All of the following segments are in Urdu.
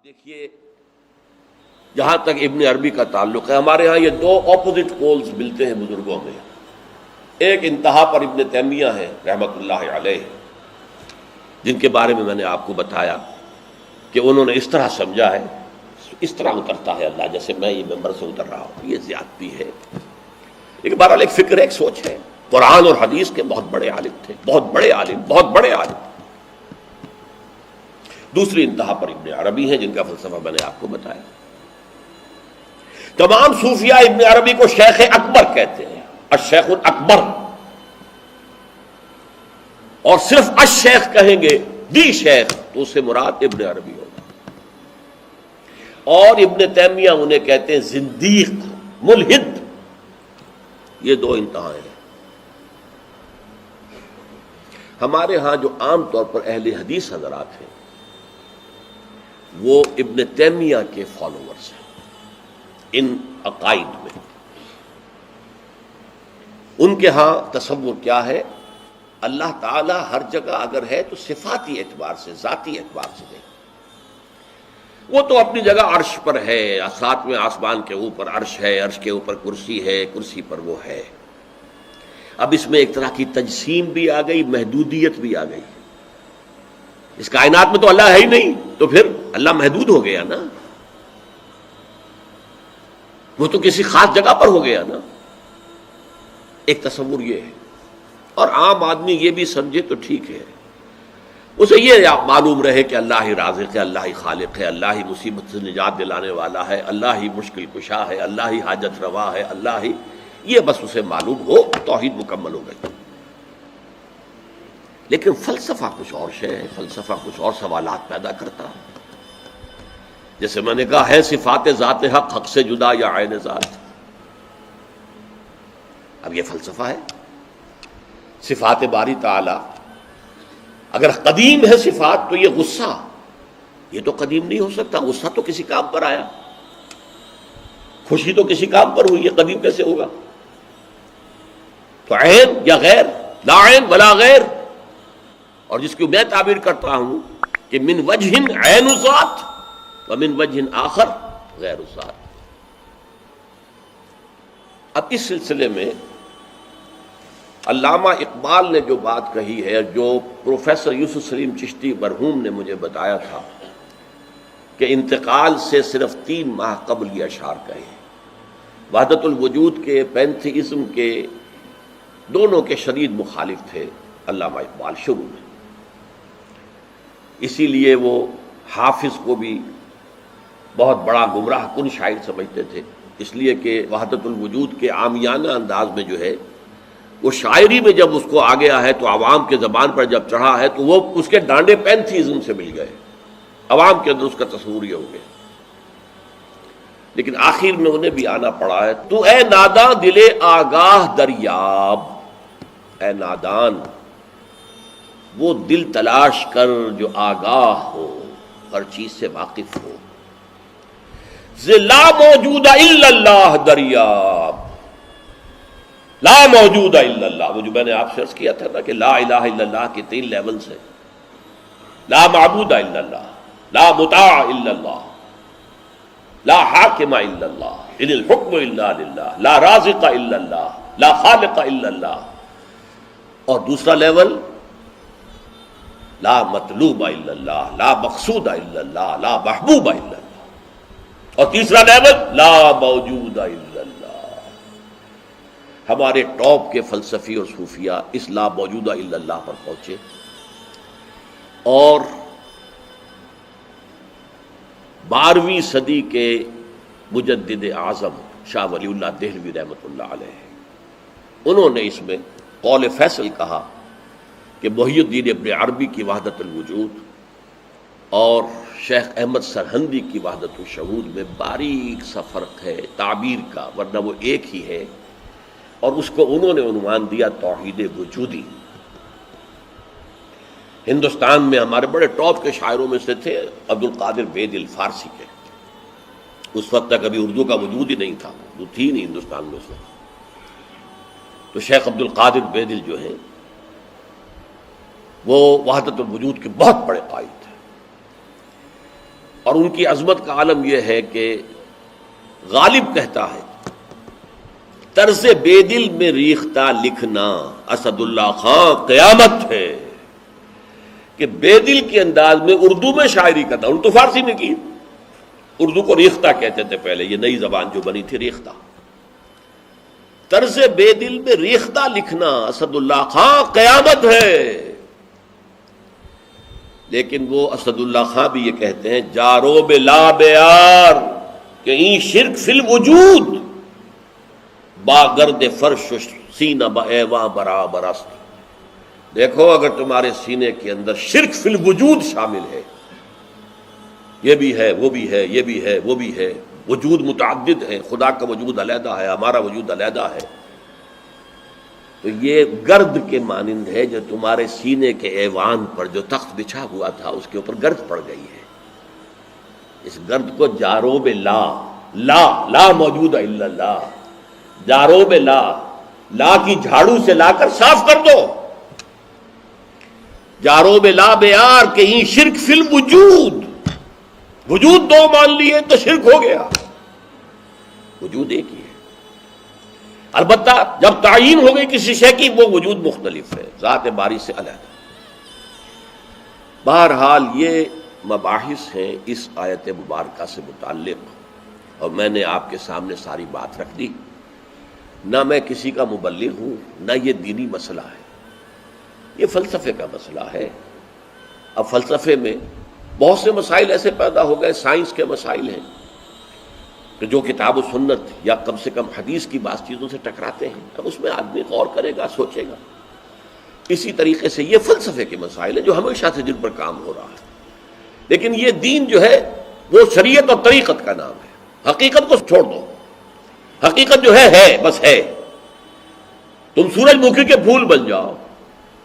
دیکھیے جہاں تک ابن عربی کا تعلق ہے، ہمارے ہاں یہ دو اپوزٹ پولز ملتے ہیں بزرگوں میں۔ ایک انتہا پر ابن تیمیہ ہے رحمۃ اللہ علیہ، جن کے بارے میں نے آپ کو بتایا کہ انہوں نے اس طرح سمجھا ہے، اس طرح اترتا ہے اللہ جیسے میں یہ ممبر سے اتر رہا ہوں، یہ زیادتی ہے۔ لیکن بہرحال ایک فکر ہے، ایک سوچ ہے۔ قرآن اور حدیث کے بہت بڑے عالم تھے، بہت بڑے عالم، بہت بڑے عالم۔ دوسری انتہا پر ابن عربی ہیں، جن کا فلسفہ میں نے آپ کو بتایا۔ تمام صوفیاء ابن عربی کو شیخ اکبر کہتے ہیں، الشیخ الاکبر، اور صرف الشیخ کہیں گے، دی شیخ، تو اس سے مراد ابن عربی ہوگا۔ اور ابن تیمیہ انہیں کہتے ہیں زندیق، ملحد۔ یہ دو انتہائیں ہیں۔ ہمارے ہاں جو عام طور پر اہل حدیث حضرات ہیں وہ ابن تیمیہ کے فالوورز ہیں ان عقائد میں۔ ان کے ہاں تصور کیا ہے؟ اللہ تعالیٰ ہر جگہ اگر ہے تو صفاتی اعتبار سے، ذاتی اعتبار سے نہیں۔ وہ تو اپنی جگہ عرش پر ہے، ساتویں آسمان کے اوپر عرش ہے، عرش کے اوپر کرسی ہے، کرسی پر وہ ہے۔ اب اس میں ایک طرح کی تجسیم بھی آ گئی، محدودیت بھی آ گئی۔ اس کائنات میں تو اللہ ہے ہی نہیں، تو پھر اللہ محدود ہو گیا نا، وہ تو کسی خاص جگہ پر ہو گیا نا۔ ایک تصور یہ ہے، اور عام آدمی یہ بھی سمجھے تو ٹھیک ہے، اسے یہ معلوم رہے کہ اللہ ہی رازق ہے، اللہ ہی خالق ہے، اللہ ہی مصیبت سے نجات دلانے والا ہے، اللہ ہی مشکل کشا ہے، اللہ ہی حاجت روا ہے، اللہ ہی، یہ بس اسے معلوم ہو، توحید مکمل ہو گئی۔ لیکن فلسفہ کچھ اور شے ہے، فلسفہ کچھ اور سوالات پیدا کرتا ہے۔ جیسے میں نے کہا ہے صفات ذات حق، حق سے جدا یا عین ذات۔ اب یہ فلسفہ ہے۔ صفات باری تعالی اگر قدیم ہے صفات، تو یہ غصہ، یہ تو قدیم نہیں ہو سکتا۔ غصہ تو کسی کام پر آیا، خوشی تو کسی کام پر ہوئی، یہ قدیم کیسے ہوگا؟ تو عین یا غیر، لا عین ولا غیر، اور جس کی میں تعبیر کرتا ہوں کہ من وجہ عین ذات ومن وجہ آخر غیر ذات۔ اب اس سلسلے میں علامہ اقبال نے جو بات کہی ہے، جو پروفیسر یوسف سلیم چشتی مرحوم نے مجھے بتایا تھا کہ انتقال سے صرف 3 ماہ قبل یہ اشعار کہے، وحدت الوجود کے، پینتھیزم کے، دونوں کے شدید مخالف تھے علامہ اقبال شروع میں۔ اسی لیے وہ حافظ کو بھی بہت بڑا گمراہ کن شاعر سمجھتے تھے، اس لیے کہ وحدت الوجود کے عامیانہ انداز میں جو ہے وہ شاعری میں جب اس کو آ گیا ہے تو عوام کے زبان پر جب چڑھا ہے تو وہ اس کے ڈانڈے پینتھیزم سے مل گئے، عوام کے اندر اس کا تصور یہ ہو گیا۔ لیکن آخر میں انہیں بھی آنا پڑا ہے۔ تو اے ناداں دل آگاہ دریاب، اے نادان وہ دل تلاش کر جو آگاہ ہو، ہر چیز سے واقف ہو۔ ز لا موجود الا اللہ دریاب، لا موجود الا اللہ، وہ جو میں نے آپ سے عرض کیا تھا نا کہ لا الہ الا اللہ کے 3 لیولز ہیں۔ لا معبود الا اللہ، لا مطاع الا اللہ، لا حاکم الا اللہ، ان الحکم الا للہ، لا رازق الا اللہ، لا خالق الا اللہ۔ اور دوسرا لیول لا مطلوب الا اللہ، لا مقصود الا اللہ، لا محبوب الا اللہ۔ اور تیسرا لیول لا موجود الا اللہ۔ ہمارے ٹاپ کے فلسفی اور صوفیاء اس لا موجود الا اللہ پر پہنچے، اور 12ویں صدی کے مجدد اعظم شاہ ولی اللہ دہلوی رحمۃ اللہ علیہ، انہوں نے اس میں قول فیصل کہا کہ محی الدین ابن عربی کی وحدت الوجود اور شیخ احمد سرہندی کی وحدت الشہود میں باریک سا فرق ہے تعبیر کا، ورنہ وہ ایک ہی ہے، اور اس کو انہوں نے عنوان دیا توحید وجودی۔ ہندوستان میں ہمارے بڑے ٹاپ کے شاعروں میں سے تھے عبد القادر بید الفارسی کے، اس وقت تک ابھی اردو کا وجود ہی نہیں تھا، اردو تھی نہیں ہندوستان میں اس وقت۔ تو شیخ عبد القادر بیدل جو ہیں وہ وحدت الوجود کے بہت بڑے قائد تھے۔ اور ان کی عظمت کا عالم یہ ہے کہ غالب کہتا ہے طرز بے دل میں ریختہ لکھنا اسد اللہ خان قیامت ہے، کہ بے دل کے انداز میں اردو میں شاعری کرتا، ان تو فارسی میں کی، اردو کو ریختہ کہتے تھے پہلے، یہ نئی زبان جو بنی تھی ریختہ، طرز بے دل میں ریختہ لکھنا اسد اللہ خان قیامت ہے۔ لیکن وہ اسد اللہ خان بھی یہ کہتے ہیں جارو بلا بیار کہ این شرک فی الوجود با گرد فرش سینہ با ایواں برابر است۔ دیکھو اگر تمہارے سینے کے اندر شرک فی الوجود شامل ہے، یہ بھی ہے وہ بھی ہے یہ بھی ہے وہ بھی ہے، وجود متعدد ہے، خدا کا وجود علیحدہ ہے، ہمارا وجود علیحدہ ہے، تو یہ گرد کے مانند ہے جو تمہارے سینے کے ایوان پر جو تخت بچھا ہوا تھا اس کے اوپر گرد پڑ گئی ہے۔ اس گرد کو جاروب لا، لا موجود ہے الا اللہ، جاروب لا کی جھاڑو سے لا کر صاف کر دو، جاروب لا بیار کہیں شرک فی الوجود، وجود دو مان لیے تو شرک ہو گیا، وجود ایک ہی ہے۔ البتہ جب تعین ہو گئی کسی شے کی وہ وجود مختلف ہے، ذات باری سے علیحدہ۔ بہرحال یہ مباحث ہیں اس آیت مبارکہ سے متعلق، اور میں نے آپ کے سامنے ساری بات رکھ دی۔ نہ میں کسی کا مبلغ ہوں، نہ یہ دینی مسئلہ ہے، یہ فلسفے کا مسئلہ ہے۔ اب فلسفے میں بہت سے مسائل ایسے پیدا ہو گئے، سائنس کے مسائل ہیں کہ جو کتاب و سنت یا کم سے کم حدیث کی بعض چیزوں سے ٹکراتے ہیں، اب اس میں آدمی غور کرے گا، سوچے گا۔ اسی طریقے سے یہ فلسفے کے مسائل ہیں جو ہمیشہ سے جن پر کام ہو رہا ہے، لیکن یہ دین جو ہے وہ شریعت اور طریقت کا نام ہے۔ حقیقت کو چھوڑ دو، حقیقت جو ہے بس ہے۔ تم سورج مکھی کے پھول بن جاؤ،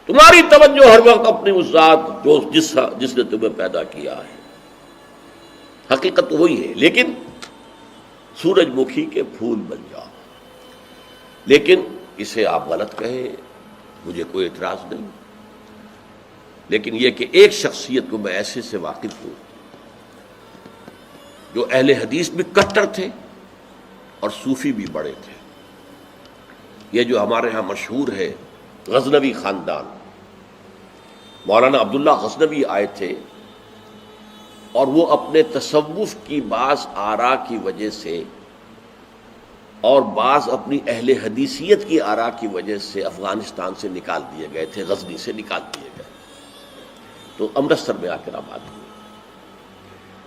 تمہاری توجہ ہر وقت اپنی اس ذات جو جس نے تمہیں پیدا کیا ہے، حقیقت تو وہی ہے، لیکن سورج مکھی کے پھول بن جاؤ۔ لیکن اسے آپ غلط کہیں، مجھے کوئی اعتراض نہیں، لیکن یہ کہ ایک شخصیت کو میں ایسے سے واقف ہوں جو اہل حدیث بھی کٹر تھے اور صوفی بھی بڑے تھے۔ یہ جو ہمارے ہاں مشہور ہے غزنوی خاندان، مولانا عبداللہ غزنوی آئے تھے اور وہ اپنے تصوف کی بعض آراء کی وجہ سے اور بعض اپنی اہل حدیثیت کی آراء کی وجہ سے افغانستان سے نکال دیے گئے تھے، غزنی سے نکال دیے گئے، تو امرتسر میں آ کر آباد ہوئے۔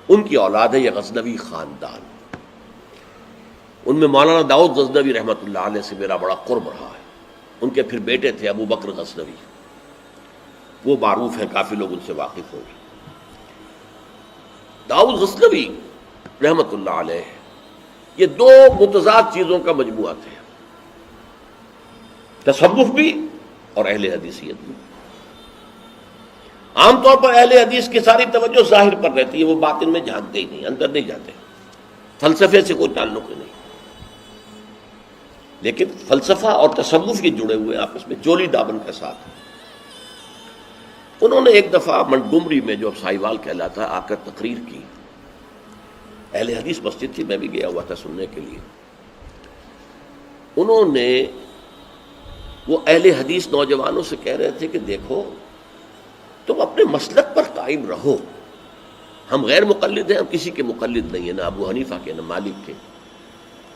ان کی اولاد ہے یہ غزنوی خاندان۔ ان میں مولانا داؤد غزنوی رحمۃ اللہ علیہ سے میرا بڑا قرب رہا ہے۔ ان کے پھر بیٹے تھے ابو بکر غزنوی، وہ معروف ہیں، کافی لوگ ان سے واقف ہوں گے۔ داؤد غزنوی رحمۃ اللہ علیہ یہ دو متضاد چیزوں کا مجموعہ تھے، تصوف بھی اور اہل حدیثیت بھی۔ عام طور پر اہل حدیث کی ساری توجہ ظاہر پر رہتی ہے، وہ باطن میں جھانکتے ہی نہیں، اندر نہیں جاتے، فلسفے سے کوئی تعلق ہی نہیں۔ لیکن فلسفہ اور تصوف یہ جڑے ہوئے آپس میں جولی دامن کے ساتھ۔ انہوں نے ایک دفعہ منٹگمری میں جو اب ساہیوال کہلاتا آ کر تقریر کی، اہل حدیث مسجد تھی، میں بھی گیا ہوا تھا سننے کے لیے۔ انہوں نے وہ اہل حدیث نوجوانوں سے کہہ رہے تھے کہ دیکھو تم اپنے مسلک پر قائم رہو، ہم غیر مقلد ہیں، ہم کسی کے مقلد نہیں ہیں، نہ ابو حنیفہ کے نہ مالک کے،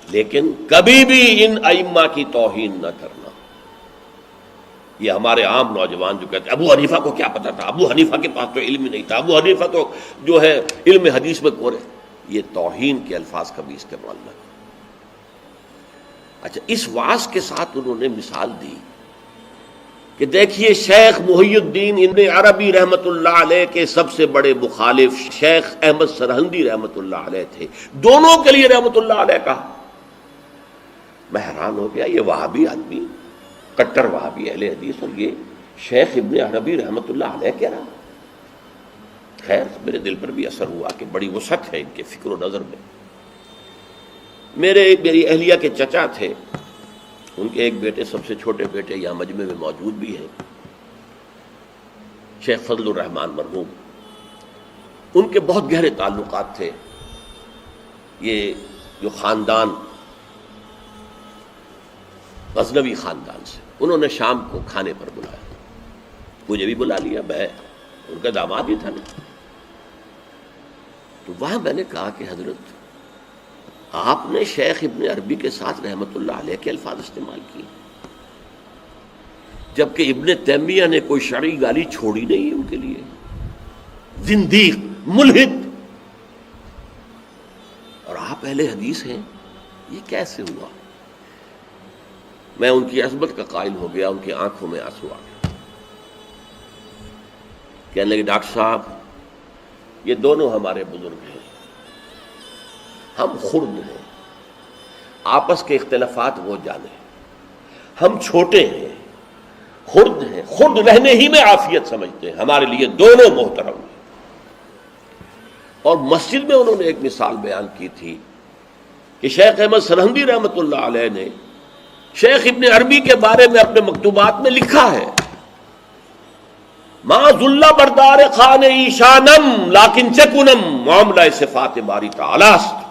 لیکن کبھی بھی ان ائمہ کی توہین نہ کرنا۔ یہ ہمارے عام نوجوان جو کہتے ہیں ابو حنیفہ کو کیا پتا تھا، ابو حنیفہ کے پاس تو علم ہی نہیں تھا، ابو حنیفہ تو جو ہے علم حدیث میں کورے، یہ توہین کے الفاظ کبھی استعمال نہ کریں۔ اچھا، اس وعظ کے ساتھ انہوں نے مثال دی کہ دیکھیے شیخ محی الدین ابن عربی رحمۃ اللہ علیہ کے سب سے بڑے مخالف شیخ احمد سرہندی رحمۃ اللہ علیہ تھے، دونوں کے لیے رحمۃ اللہ علیہ کہا۔ میں حیران ہو گیا، یہ وہابی آدمی، کٹر وہابی اہل حدیث، اور یہ شیخ ابن عربی رحمۃ اللہ علیہ کہہ رہا۔ خیر میرے دل پر بھی اثر ہوا کہ بڑی وسعت ہے ان کے فکر و نظر میں۔ میری اہلیہ کے چچا تھے، ان کے ایک بیٹے، سب سے چھوٹے بیٹے یہاں مجمع میں موجود بھی ہیں، شیخ فضل الرحمان مرحوم۔ ان کے بہت گہرے تعلقات تھے یہ جو خاندان غزنوی خاندان سے. انہوں نے شام کو کھانے پر بلایا، مجھے بھی بلا لیا، میں ان کا داماد ہی تھا نا. تو وہاں میں نے کہا کہ حضرت آپ نے شیخ ابن عربی کے ساتھ رحمت اللہ علیہ کے الفاظ استعمال کیے، جبکہ ابن تیمیہ نے کوئی شرعی گالی چھوڑی نہیں ہے ان کے لیے. زندیق، ملحد، اور آپ اہل حدیث ہیں، یہ کیسے ہوا؟ میں ان کی عظمت کا قائل ہو گیا، ان کی آنکھوں میں آنسو آ گیا. کہنے لگے ڈاکٹر صاحب یہ دونوں ہمارے بزرگ ہیں، ہم خرد ہیں، آپس کے اختلافات وہ جانے، ہم چھوٹے ہیں، خرد ہیں، خرد رہنے ہی میں عافیت سمجھتے ہیں، ہمارے لیے دونوں محترم ہیں. اور مسجد میں انہوں نے ایک مثال بیان کی تھی کہ شیخ احمد سرہندی رحمۃ اللہ علیہ نے شیخ ابن عربی کے بارے میں اپنے مکتوبات میں لکھا ہے، ما ذل بردار خان ایشانم لیکن چکنم معاملہ صفات باری تعالی است،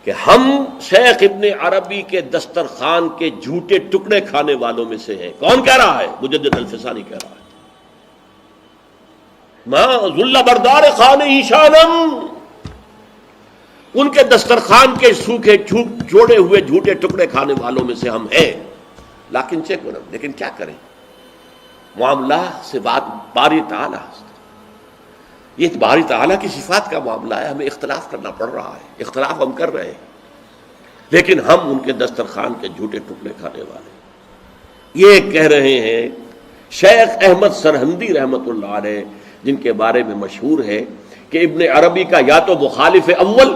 کہ ہم شیخ ابن عربی کے دسترخوان کے جھوٹے ٹکڑے کھانے والوں میں سے ہیں. کون کہہ رہا ہے؟ مجدد الفسانی کہہ رہا ہے. ما ذل بردار خان ایشانم، ان کے دسترخوان کے سوکھے جوڑے ہوئے جھوٹے ٹکڑے کھانے والوں میں سے ہم ہیں. لیکن چکنم، لیکن کیا کریں، معاملہ سے بات باری تعالیٰ، یہ باری تعالیٰ کی صفات کا معاملہ ہے، ہمیں اختلاف کرنا پڑ رہا ہے، اختلاف ہم کر رہے ہیں، لیکن ہم ان کے دسترخوان کے جھوٹے ٹکڑے کھانے والے. یہ کہہ رہے ہیں شیخ احمد سرہندی رحمۃ اللہ علیہ، جن کے بارے میں مشہور ہے کہ ابن عربی کا یا تو مخالف اول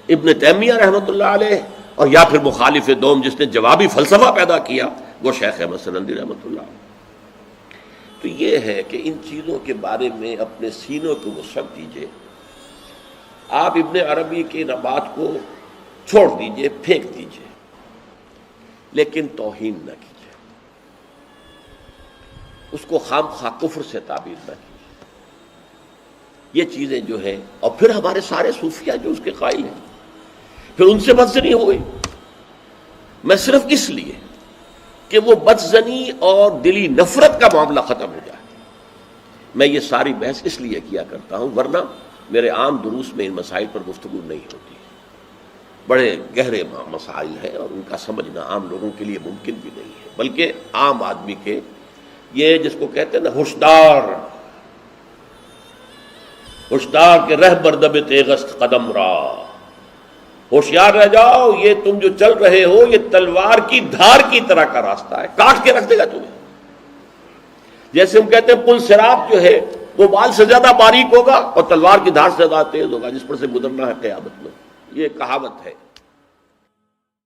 ابن تیمیہ رحمۃ اللہ علیہ، اور یا پھر مخالف دوم جس نے جوابی فلسفہ پیدا کیا وہ شیخ احمد سرہندی رحمۃ اللہ علیہ. تو یہ ہے کہ ان چیزوں کے بارے میں اپنے سینوں کو وسعت دیجیے. آپ ابن عربی کی بات کو چھوڑ دیجیے، پھینک دیجیے، لیکن توہین نہ کیجیے، اس کو خام خواہ کفر سے تعبیر نہ کیجیے. یہ چیزیں جو ہیں، اور پھر ہمارے سارے صوفیہ جو اس کے قائل ہیں، پھر ان سے بدزنی ہو گئی. میں صرف اس لیے کہ وہ بدزنی اور دلی نفرت کا معاملہ ختم ہو جائے، میں یہ ساری بحث اس لیے کیا کرتا ہوں، ورنہ میرے عام دروس میں ان مسائل پر گفتگو نہیں ہوتی. بڑے گہرے مسائل ہیں اور ان کا سمجھنا عام لوگوں کے لیے ممکن بھی نہیں ہے، بلکہ عام آدمی کے، یہ جس کو کہتے ہیں نا ہوشدار کے رہ بردب تیغست قدم را، ہوشیار رہ جاؤ، یہ تم جو چل رہے ہو یہ تلوار کی دھار کی طرح کا راستہ ہے، کاٹ کے رکھ دے گا تمہیں. جیسے ہم کہتے ہیں پل صراط جو ہے وہ بال سے زیادہ باریک ہوگا اور تلوار کی دھار سے زیادہ تیز ہوگا، جس پر سے گزرنا ہے قیامت میں. یہ کہاوت ہے.